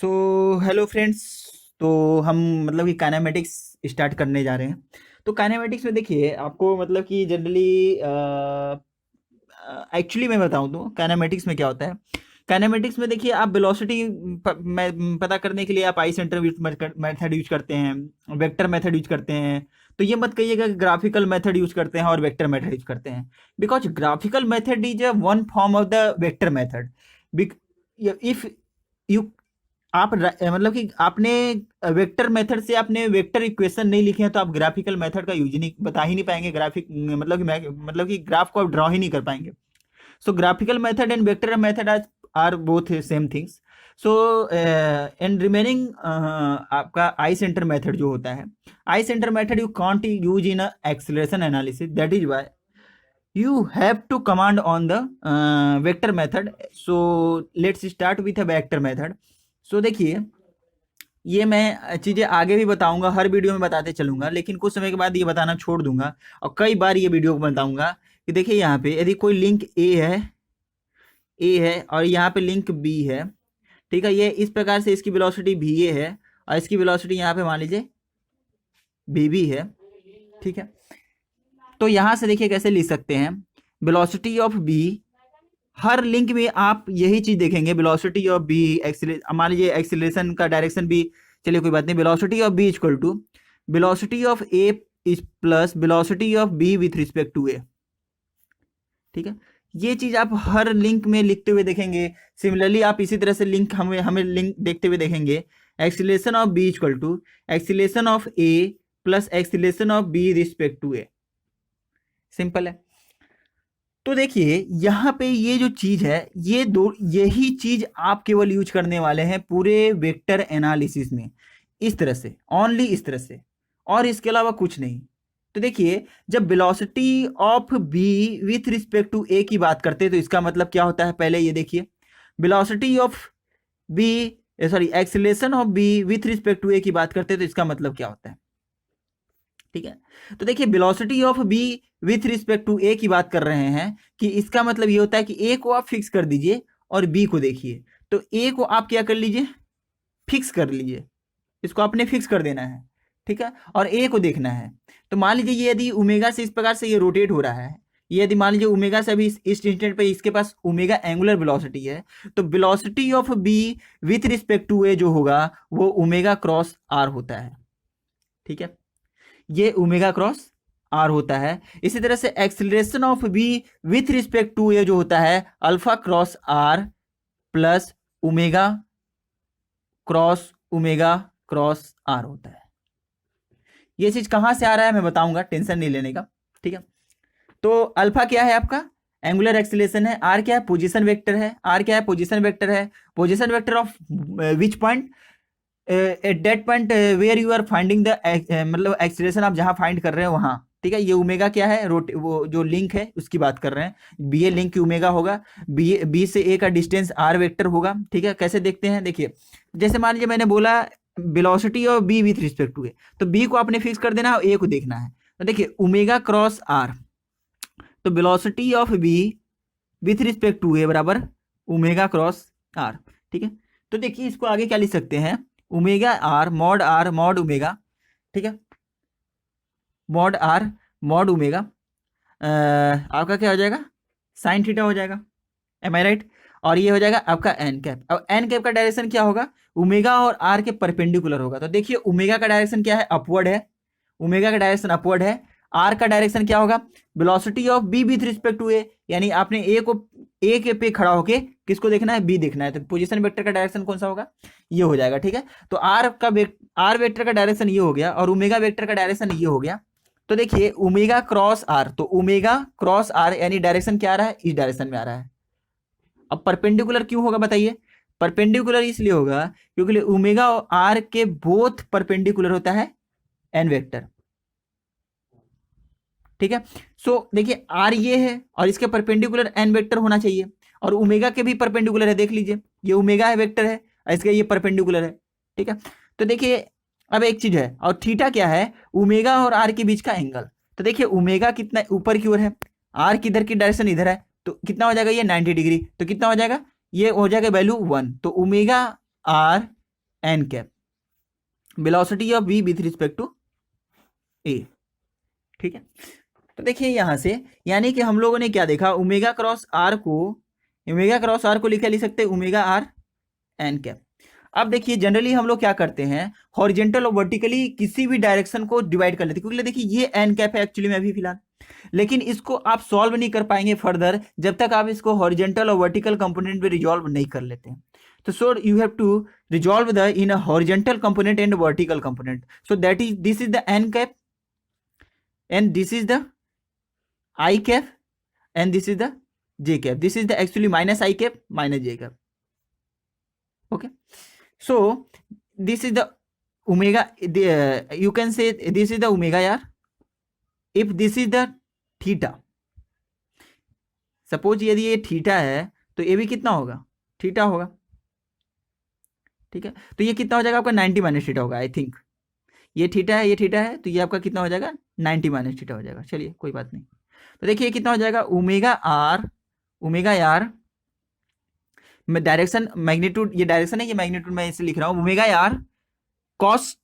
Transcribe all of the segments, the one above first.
So hello friends. तो हम मतलब कि काइनेमेटिक्स स्टार्ट करने जा रहे हैं। तो काइनेमेटिक्स में देखिए आपको मतलब कि जनरली एक्चुअली मैं बताऊं तो काइनेमेटिक्स में क्या होता है। काइनेमेटिक्स में देखिए आप वेलोसिटी पता करने के लिए आप आई सेंटर मेथड यूज करते हैं, वेक्टर मेथड यूज करते हैं। तो ये मत कहिएगा कि ग्राफिकल मेथड यूज करते हैं और वेक्टर मेथड यूज करते हैं, because graphical method is a one form of the vector method. If you आप मतलब कि आपने वेक्टर मेथड से आपने वेक्टर इक्वेशन नहीं लिखे हैं तो आप ग्राफिकल मेथड का यूज नहीं बता ही नहीं पाएंगे। ग्राफिक मतलब कि ग्राफ को आप ड्रॉ ही नहीं कर पाएंगे। So graphical method and vector method are both same things. So and remaining आपका आई सेंटर मेथड जो होता है, I centre method you can't use in acceleration analysis, that is why you have to command on the vector method. So let's start with a vector method. So देखिए ये मैं चीज़ें आगे भी बताऊंगा, हर वीडियो में बताते चलूंगा, लेकिन कुछ समय के बाद ये बताना छोड़ दूंगा और कई बार ये वीडियो बताऊंगा कि देखिए यहाँ पे यदि कोई लिंक ए है और यहाँ पे लिंक बी है, ठीक है, ये इस प्रकार से इसकी वेलोसिटी भी ए है और इसकी वेलोसिटी यहाँ पे मान लीजिए बी बी है, ठीक है। तो यहां से देखिए कैसे लिख सकते हैं, वेलोसिटी ऑफ बी, हर लिंक में आप यही चीज देखेंगे, वेलोसिटी ऑफ बी मान लीजिए एक्सीलरेशन का डायरेक्शन भी, चलिए कोई बात नहीं, velocity of B equal to velocity of A is plus velocity of B with respect to A, ठीक है। ये चीज आप हर लिंक में लिखते हुए देखेंगे। सिमिलरली आप इसी तरह से लिंक हमें हमें लिंक देखते हुए देखेंगे, acceleration of B equal to acceleration of A plus acceleration of B respect to A. Simple है। तो देखिए यहां पे ये जो चीज है, यही चीज आप केवल यूज करने वाले हैं पूरे वेक्टर एनालिसिस में, इस तरह से, ओनली इस तरह से, और इसके अलावा कुछ नहीं। तो देखिए जब velocity of B with respect to A की बात करते हैं तो इसका मतलब क्या होता है, पहले ये देखिए, velocity of B sorry acceleration of B with respect to A की बात करते हैं तो इसका मतलब क्या होता है, ठीक है। तो देखिए velocity of B with respect to A की बात कर रहे हैं कि इसका मतलब ये होता है कि ए को आप फिक्स कर दीजिए और बी को देखिए। तो ए को आप क्या कर लीजिए, फिक्स कर लीजिए, इसको आपने फिक्स कर देना है, ठीक है, और ए को देखना है। तो मान लीजिए ये यदि ओमेगा से इस प्रकार से ये रोटेट हो रहा है, ये यदि मान लीजिए ओमेगा से अभी इस इंस्टेंट पे इसके पास ओमेगा एंगुलर वेलोसिटी है, तो velocity of B with respect to A जो होगा वो ओमेगा क्रॉस आर होता है, ठीक है, ये ओमेगा क्रॉस आर होता है। इसी तरह से acceleration of B with respect to A जो होता है alpha cross r plus omega cross r होता है। ये चीज कहां से आ रहा है मैं बताऊंगा, टेंशन नहीं लेने का, ठीक है। तो अल्फा क्या है आपका एंगुलर एक्सीलरेशन है, आर क्या है पोजीशन वेक्टर है, आर क्या है पोजीशन वेक्टर है, position vector of which point, at that point where you are finding the मतलब एक्सीलरेशन आप जहां फाइंड कर रहे हैं वहां, ठीक है। ये ओमेगा क्या है, वो जो लिंक है उसकी बात कर रहे हैं, बी ए लिंक की ओमेगा होगा, बी से ए का डिस्टेंस आर वेक्टर होगा, ठीक है। कैसे देखते हैं, देखिए जैसे मान लीजिए मैंने बोला velocity of B with respect to A, तो बी को आपने फिक्स कर देना है और ए को देखना है। तो देखिए ओमेगा क्रॉस आर, तो velocity of B with respect to A बराबर ओमेगा क्रॉस आर, ठीक है। तो देखिए इसको आगे क्या लिख सकते हैं, ओमेगा आर मॉड ओमेगा, ठीक है, मॉड आर मॉड ओमेगा आपका क्या हो जाएगा, साइन थीटा हो जाएगा, एम आई राइट। और ये हो जाएगा आपका एन कैप। अब एन कैप का डायरेक्शन क्या होगा, ओमेगा और आर के परपेंडिकुलर होगा। तो देखिए ओमेगा का डायरेक्शन क्या है, अपवर्ड है, ओमेगा का डायरेक्शन अपवर्ड है, आर का डायरेक्शन क्या होगा, velocity of B with respect to A, यानी आपने ए के पे खड़ा होके किसको देखना है, बी देखना है, तो पोजीशन वेक्टर का डायरेक्शन कौन सा होगा, ये हो जाएगा, ठीक है। तो आर वेक्टर का डायरेक्शन ये हो गया और ओमेगा वेक्टर का डायरेक्शन ये हो गया। तो देखिए ओमेगा क्रॉस आर, तो ओमेगा क्रॉस आर यानी डायरेक्शन क्या आ रहा है, इस डायरेक्शन में आ रहा है। अब परपेंडिकुलर क्यों होगा बताइए, परपेंडिकुलर इसलिए होगा क्योंकि ओमेगा और आर के बोथ परपेंडिकुलर होता है एन वेक्टर, ठीक है। सो देखिए आर ये है और इसके परपेंडिकुलर एन वेक्टर होना चाहिए, और ओमेगा के भी परपेंडिकुलर है, देख लीजिए ये ओमेगा है वेक्टर है और इसका ये परपेंडिकुलर है, ठीक है। तो देखिए अब एक चीज है, और थीटा क्या है, ओमेगा और आर के बीच का एंगल। तो देखिए ओमेगा कितना ऊपर की ओर है, आर किधर की डायरेक्शन इधर है, तो कितना हो जाएगा ये 90 डिग्री, तो कितना हो जाएगा, ये हो जाएगा वैल्यू 1। तो omega r n cap, velocity of B with respect to A. ठीक है, तो देखिए यहां से, यानी कि हम लोगों ने क्या देखा, ओमेगा क्रॉस आर को लिख सकते हैं ओमेगा आर एन कैप। अब देखिए जनरली हम लोग क्या करते हैं, हॉरिजेंटल और वर्टिकली किसी भी डायरेक्शन को डिवाइड कर लेते हैं, क्योंकि देखिए ये एन कैप है एक्चुअली में अभी फिलहाल, लेकिन इसको आप सॉल्व नहीं कर पाएंगे फर्दर जब तक आप इसको हॉरिजेंटल और वर्टिकल कंपोनेंट में रिजॉल्व नहीं कर लेते हैं। तो so you have to resolve the in a horizontal component and vertical component, so that is this is the n cap and this is the i cap and this is the j cap, this is the actually minus i cap minus j cap. Okay, so this is the omega, you can say this is the omega यार, if this is the theta, suppose यदि ये theta है तो ये भी कितना होगा, theta होगा। ठीक है, तो ये कितना हो जाएगा आपका 90 माइनस थीटा होगा, आई थिंक ये थीटा है, ये थीटा है, तो ये आपका कितना हो जाएगा 90 माइनस थीटा हो जाएगा। चलिए कोई बात नहीं, तो देखिए कितना हो जाएगा ओमेगा आर मैं डायरेक्शन मैग्नीट्यूड, ये डायरेक्शन है, ये मैग्नीट्यूड मैं इसे लिख रहा हूं omega r cos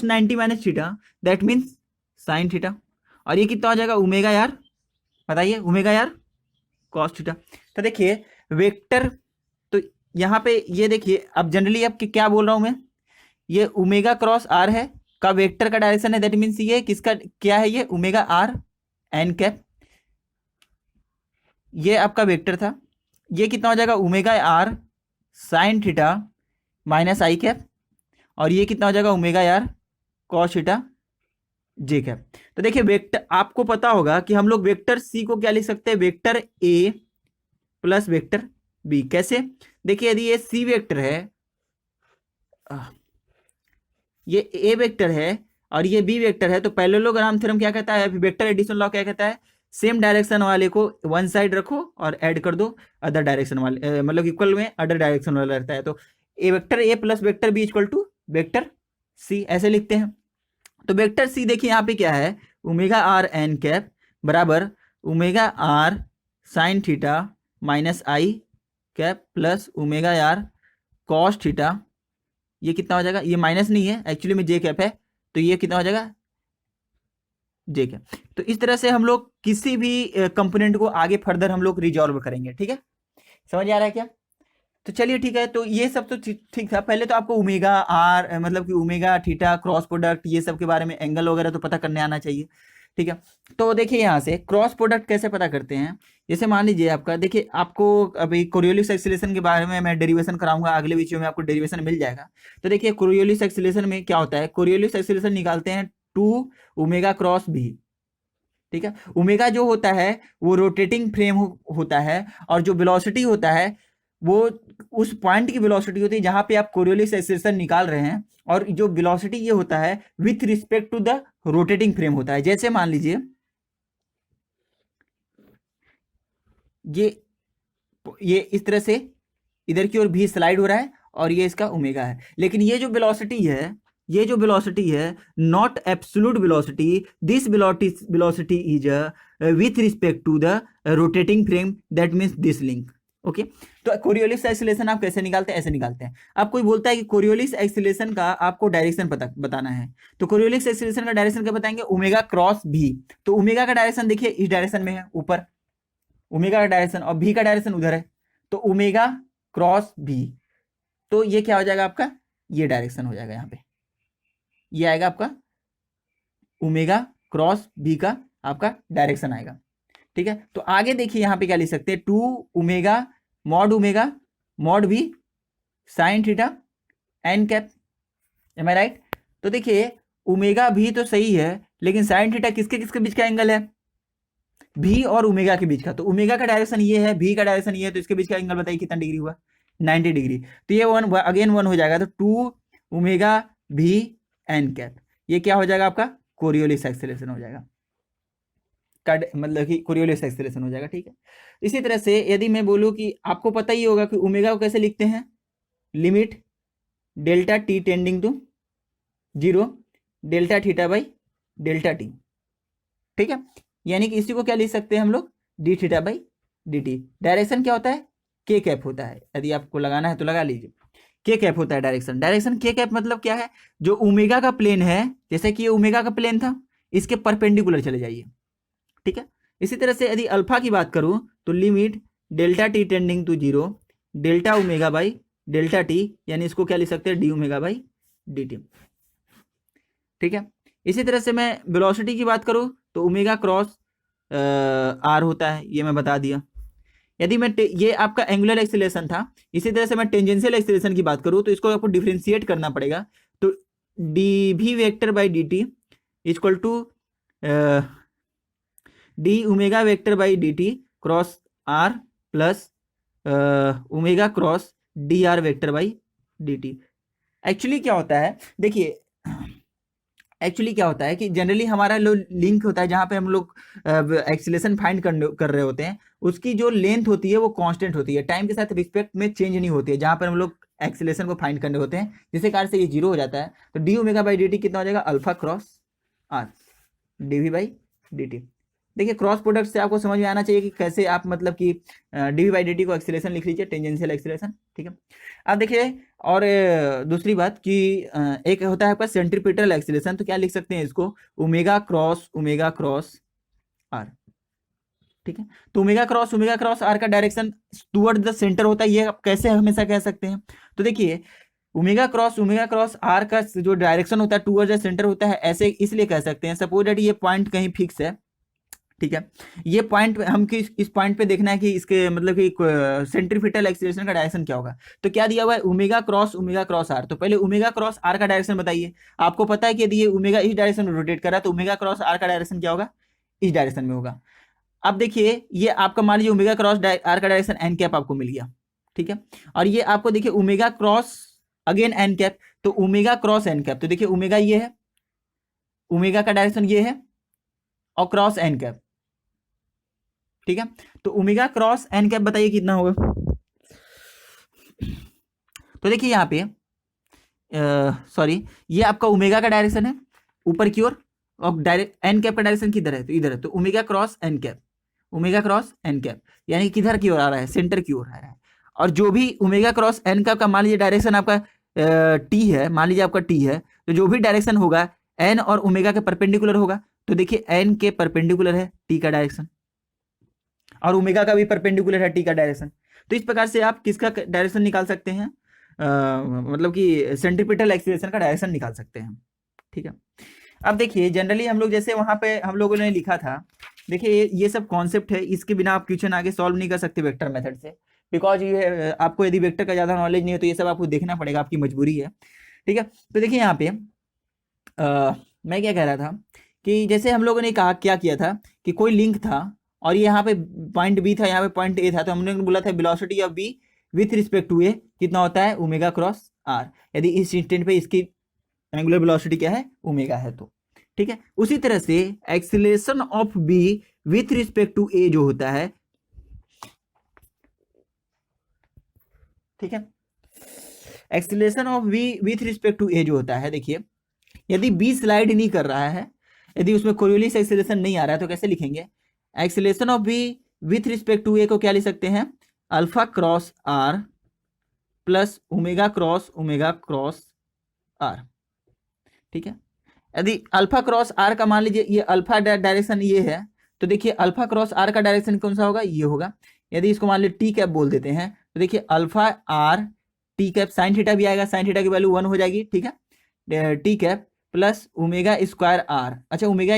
90 minus theta, that means sine theta, और ये कितना हो जाएगा ओमेगा आर, बताइए ओमेगा आर कॉस थीटा। तो देखिए वेक्टर, तो यहाँ पे ये देखिए, अब जनरली अब क्या बोल रहा हूं मैं, ये ओमेगा क्रॉस आर है का वेक्टर का डायरेक्शन है, दैट मीन्स ये किसका क्या है, ये ओमेगा आर एन कैप, ये आपका वेक्टर था, ये कितना हो जाएगा omega r sine theta minus i cap, और ये कितना हो जाएगा omega r cos theta j cap. तो देखिए वेक्टर, आपको पता होगा कि हम लोग वेक्टर सी को क्या लिख सकते हैं, vector A plus vector B. कैसे, देखिए यदि ये सी वेक्टर है, ये ए वेक्टर है और ये बी वेक्टर है, तो पैरेललोग्राम थ्योरम क्या कहता है, वेक्टर एडिशन लॉ क्या कहता है, सेम डायरेक्शन वाले को वन साइड रखो और ऐड कर दो अदर डायरेक्शन वाले, मतलब इक्वल में अदर डायरेक्शन वाला रहता है, तो A vector A plus vector B equal to vector C, ऐसे लिखते हैं। तो वेक्टर सी देखिए यहाँ पे क्या है, ओमेगा आर एन कैप बराबर omega r sine theta minus i cap plus omega r cos theta, ये कितना हो जाएगा, ये माइनस नहीं है एक्चुअली में जे कैप है, तो ये कितना हो जाएगा जे कैप। तो इस तरह से हम लोग किसी भी कंपोनेंट को आगे फर्दर हम लोग रिजॉल्व करेंगे। ठीक है, समझ आ रहा है क्या, तो चलिए ठीक है, तो ये सब तो ठीक था। पहले तो आपको ओमेगा आर मतलब कि ओमेगा थीटा क्रॉस प्रोडक्ट ये सब के बारे में, एंगल वगैरह तो पता करने आना चाहिए। ठीक है, तो देखिए यहाँ से क्रॉस प्रोडक्ट कैसे पता करते हैं, जैसे मान लीजिए आपका, देखिए आपको अभी कोरियोलिस एक्सीलरेशन के बारे में मैं डेरिवेशन कराऊंगा, अगले वीडियो में आपको डेरिवेशन मिल जाएगा। तो देखिए कोरियोलिस एक्सीलरेशन में क्या होता है, कोरियोलिस एक्सीलरेशन निकालते हैं 2 ओमेगा क्रॉस बी। ठीक है, ओमेगा जो होता है वो रोटेटिंग फ्रेम होता है, और जो वेलोसिटी होता है वो उस पॉइंट की वेलोसिटी होती है जहां पे आप कोरियोलिस एक्सीलरेशन निकाल रहे हैं, और जो वेलोसिटी ये होता है with respect to the rotating frame होता है। जैसे मान लीजिए ये इस तरह से इधर की ओर भी स्लाइड हो रहा है और ये इसका ओमेगा है, लेकिन ये जो वेलोसिटी है not absolute velocity, this velocity is with respect to the rotating frame, that means this link. Okay, तो कोरियोलिस एक्सीलरेशन आप कैसे निकालते हैं, ऐसे निकालते हैं। अब कोई बोलता है कि कोरियोलिस एक्सीलरेशन का आपको डायरेक्शन बताना है, तो कोरियोलिस एक्सीलरेशन का डायरेक्शन क्या बताएंगे, ओमेगा क्रॉस भी। तो ओमेगा का डायरेक्शन देखिए इस डायरेक्शन में है ऊपर, ओमेगा का डायरेक्शन, और भी का डायरेक्शन उधर है, तो ओमेगा क्रॉस भी, तो ये क्या हो जाएगा आपका, ये डायरेक्शन हो जाएगा, यहाँ पे ये आएगा आपका ओमेगा क्रॉस बी का आपका डायरेक्शन आएगा। ठीक है, तो आगे देखिए यहाँ पे क्या लिख सकते हैं, 2 omega mod B sine theta n cap, am I right. तो देखिए ओमेगा भी तो सही है, लेकिन साइन थीटा किसके किसके बीच का एंगल है, भी और ओमेगा के बीच का। तो ओमेगा का डायरेक्शन ये है, भी का डायरेक्शन ये है, तो इसके बीच का एंगल बताइए कितना डिग्री हुआ, 90 डिग्री। तो ये अगेन 1 हो जाएगा, तो 2 ओमेगा भी एन कैप, ये क्या हो जाएगा आपका कोरियोलिस एक्सीलरेशन हो जाएगा, मतलब कि कोरियोलिस एक्सीलरेशन हो जाएगा। ठीक है, इसी तरह से यदि मैं बोलूं कि आपको पता ही होगा कि ओमेगा को कैसे लिखते हैं, limit delta t tending to 0 delta theta by delta t. ठीक है, यानी कि इसी को क्या लिख सकते हैं हम लोग, D theta by d T. Direction क्या होता है, के कैप होता है, यदि आपको लगाना है तो लगा लीजिए। के कैप होता है डायरेक्शन। डायरेक्शन के कैप मतलब क्या है, जो ओमेगा का प्लेन है, जैसे कि ये ओमेगा का प्लेन था, इसके परपेंडिकुलर चले जाइए, ठीक है। इसी तरह से यदि अल्फा की बात करूं तो limit delta t tending to 0 delta omega by delta t, यानी इसको क्या लिख सकते हैं, d omega by d t, ठीक है। इसी तरह से मैं वेलोसिटी की बात करूं तो ओमेगा क्रॉस आर होता है, ये मैं बता दिया। यदि मैं ये आपका एंगुलर एक्सीलरेशन था। इसी तरह से मैं टेंजेंशियल एक्सीलरेशन की बात करूं तो इसको आपको डिफरेंशिएट करना पड़ेगा। तो d v vector by d t equal to d omega vector by d t cross r plus omega cross d r vector by d t. Actually क्या होता है, देखिए एक्चुअली क्या होता है कि जनरली हमारा जो लिंक होता है, जहाँ पे हम लोग एक्सीलरेशन फाइंड कर रहे होते हैं, उसकी जो लेंथ होती है वो कांस्टेंट होती है, टाइम के साथ रिस्पेक्ट में चेंज नहीं होती है। जहाँ पर हम लोग एक्सीलरेशन को फाइंड करने होते हैं, जिसके कारण से ये 0 हो जाता है। तो d omega by d t कितना हो जाएगा, alpha cross r d v by d t. देखिए क्रॉस प्रोडक्ट से आपको समझ में आना चाहिए कि कैसे आप मतलब कि d v by d t को एक्सीलरेशन लिख लीजिए, टेंजेंशियल एक्सीलरेशन, ठीक है। अब देखिए और दूसरी बात कि एक होता है आपका सेंट्रीपिटल एक्सीलरेशन, तो क्या लिख सकते हैं इसको, ओमेगा क्रॉस आर, ठीक है। तो ओमेगा क्रॉस आर का डायरेक्शन टुवर्ड द सेंटर होता है, ये आप कैसे हमेशा कह सकते हैं। तो देखिए ओमेगा क्रॉस आर का जो डायरेक्शन होता है टुवर्ड द सेंटर होता है, ऐसे इसलिए कह सकते हैं। सपोज दैट ये पॉइंट कहीं फिक्स है, ठीक है। ये पॉइंट हम इस पॉइंट पे देखना है कि इसके मतलब कि सेंट्रीपिटल एक्सीलरेशन का डायरेक्शन क्या होगा। तो क्या दिया हुआ है, ओमेगा क्रॉस आर। तो पहले ओमेगा क्रॉस आर का डायरेक्शन बताइए। आपको पता है कि यदि ये ओमेगा इस डायरेक्शन में रोटेट कर रहा है तो ओमेगा क्रॉस आर का डायरेक्शन क्या होगा, इस डायरेक्शन में होगा। अब देखिए ये आपका मान लीजिए ओमेगा क्रॉस आर का डायरेक्शन एन कैप आपको मिल गया, ठीक है। और ये आपको देखिए omega cross again N cap, तो ओमेगा क्रॉस एन कैप, तो देखिए ओमेगा ये है, ओमेगा का डायरेक्शन ये है और क्रॉस एन कैप, ठीक है। तो ओमेगा क्रॉस एन कैप बताइए कितना होगा। तो देखिए यहाँ पे सॉरी, ये आपका ओमेगा का डायरेक्शन है ऊपर की ओर, और डायरेक्ट एन कैप का डायरेक्शन किधर है, तो इधर है। तो ओमेगा क्रॉस एन कैप यानी किधर की ओर आ रहा है, सेंटर की ओर आ रहा है। और जो भी ओमेगा क्रॉस एन कैप का मान लीजिए डायरेक्शन आपका टी है, मान लीजिए आपका टी है, तो जो भी डायरेक्शन होगा एन और ओमेगा के परपेंडिकुलर होगा। तो देखिए एन के परपेंडिकुलर है टी का डायरेक्शन, और ओमेगा का भी परपेंडिकुलर है टी का डायरेक्शन। तो इस प्रकार से आप किसका डायरेक्शन निकाल सकते हैं, मतलब कि सेंट्रीपिटल एक्सीलरेशन का डायरेक्शन निकाल सकते हैं, ठीक है। अब देखिए जनरली हम लोग जैसे वहां पे हम लोगों ने लिखा था, देखिए ये सब कॉन्सेप्ट है, इसके बिना आप क्वेश्चन आगे सॉल्व नहीं कर सकते वेक्टर मेथड से, बिकॉज ये आपको यदि वेक्टर का ज़्यादा नॉलेज नहीं है तो ये सब आपको देखना पड़ेगा, आपकी मजबूरी है, ठीक है। तो देखिए यहाँ पे मैं क्या कह रहा था कि जैसे हम लोगों ने कहा क्या किया था कि कोई लिंक था और ये यहाँ पे पॉइंट बी था, यहाँ पे पॉइंट ए था, तो हमने बोला था velocity of B with respect to A कितना होता है, ओमेगा क्रॉस आर। यदि इस इंस्टेंट पे इसकी एंगुलर वेलोसिटी क्या है, ओमेगा है, तो ठीक है। उसी तरह से acceleration of B with respect to A जो होता है, ठीक है, acceleration of B with respect to A जो होता है, देखिए यदि बी स्लाइड नहीं कर रहा है, यदि उसमें कोरियोलिस एक्सीलरेशन नहीं आ रहा है, तो कैसे लिखेंगे, acceleration of B with respect to A को क्या लिख सकते हैं, alpha cross r plus omega cross r, ठीक है। यदि अल्फा क्रॉस आर का मान लीजिए ये अल्फा डायरेक्शन ये है, तो देखिए अल्फा क्रॉस आर का डायरेक्शन कौन सा होगा, ये होगा। यदि इसको मान लीजिए टी कैप बोल देते हैं, तो देखिए alpha R T cap, sine theta भी आएगा, साइन थीटा की वैल्यू 1 हो जाएगी, ठीक है। T cap plus omega square R. अच्छा ओमेगा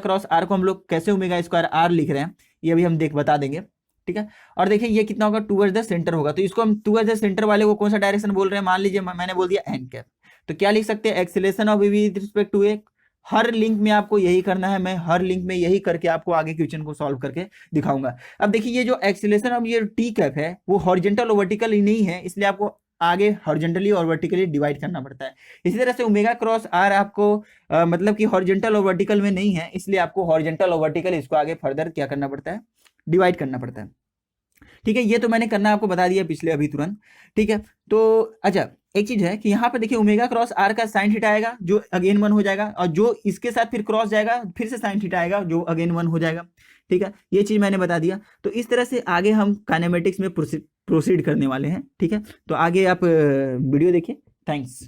क्रॉस आर को हम लोग कैसे ओमेगा स्क्वायर आर लिख रहे हैं, ये भी हम बता देंगे, ठीक है। और देखिए ये कितना होगा, टूवर्ड्स द सेंटर होगा, तो इसको हम टूवर्ड्स द सेंटर वाले को कौन सा डायरेक्शन बोल रहे हैं, मान लीजिए मैंने बोल दिया एन कैप, तो क्या लिख सकते हैं, acceleration of B with respect to A. हर लिंक में आपको यही करना है, मैं हर लिंक में यही करके आपको आगे क्वेश्चन को सॉल्व करके दिखाऊंगा। अब देखिए ये जो एक्सीलरेशन ऑफ ये टी कैप है वो हॉरिजॉन्टल और वर्टिकल ही नहीं है, इसलिए आपको आगे हॉरिजॉन्टली और वर्टिकली डिवाइड करना पड़ता है। इसी तरह से ओमेगा क्रॉस आर आपको मतलब कि हॉरिजॉन्टल और वर्टिकल में नहीं है, इसलिए आपको हॉरिजॉन्टल और वर्टिकल इसको आगे फर्दर क्या करना पड़ता है, डिवाइड करना पड़ता है, ठीक है। ये तो मैंने करना आपको बता दिया पिछले अभी तुरंत, ठीक है। तो अच्छा एक चीज है कि यहाँ पे देखिए ओमेगा क्रॉस आर का साइन थीटा आएगा जो अगेन 1 हो जाएगा, और जो इसके साथ फिर क्रॉस जाएगा फिर से साइन थीटा आएगा जो अगेन 1 हो जाएगा, ठीक है, ये चीज मैंने बता दिया। तो इस तरह से आगे हम काइनेमेटिक्स में प्रोसीड करने वाले हैं। ठीक है, तो आगे आप वीडियो देखिए। थैंक्स।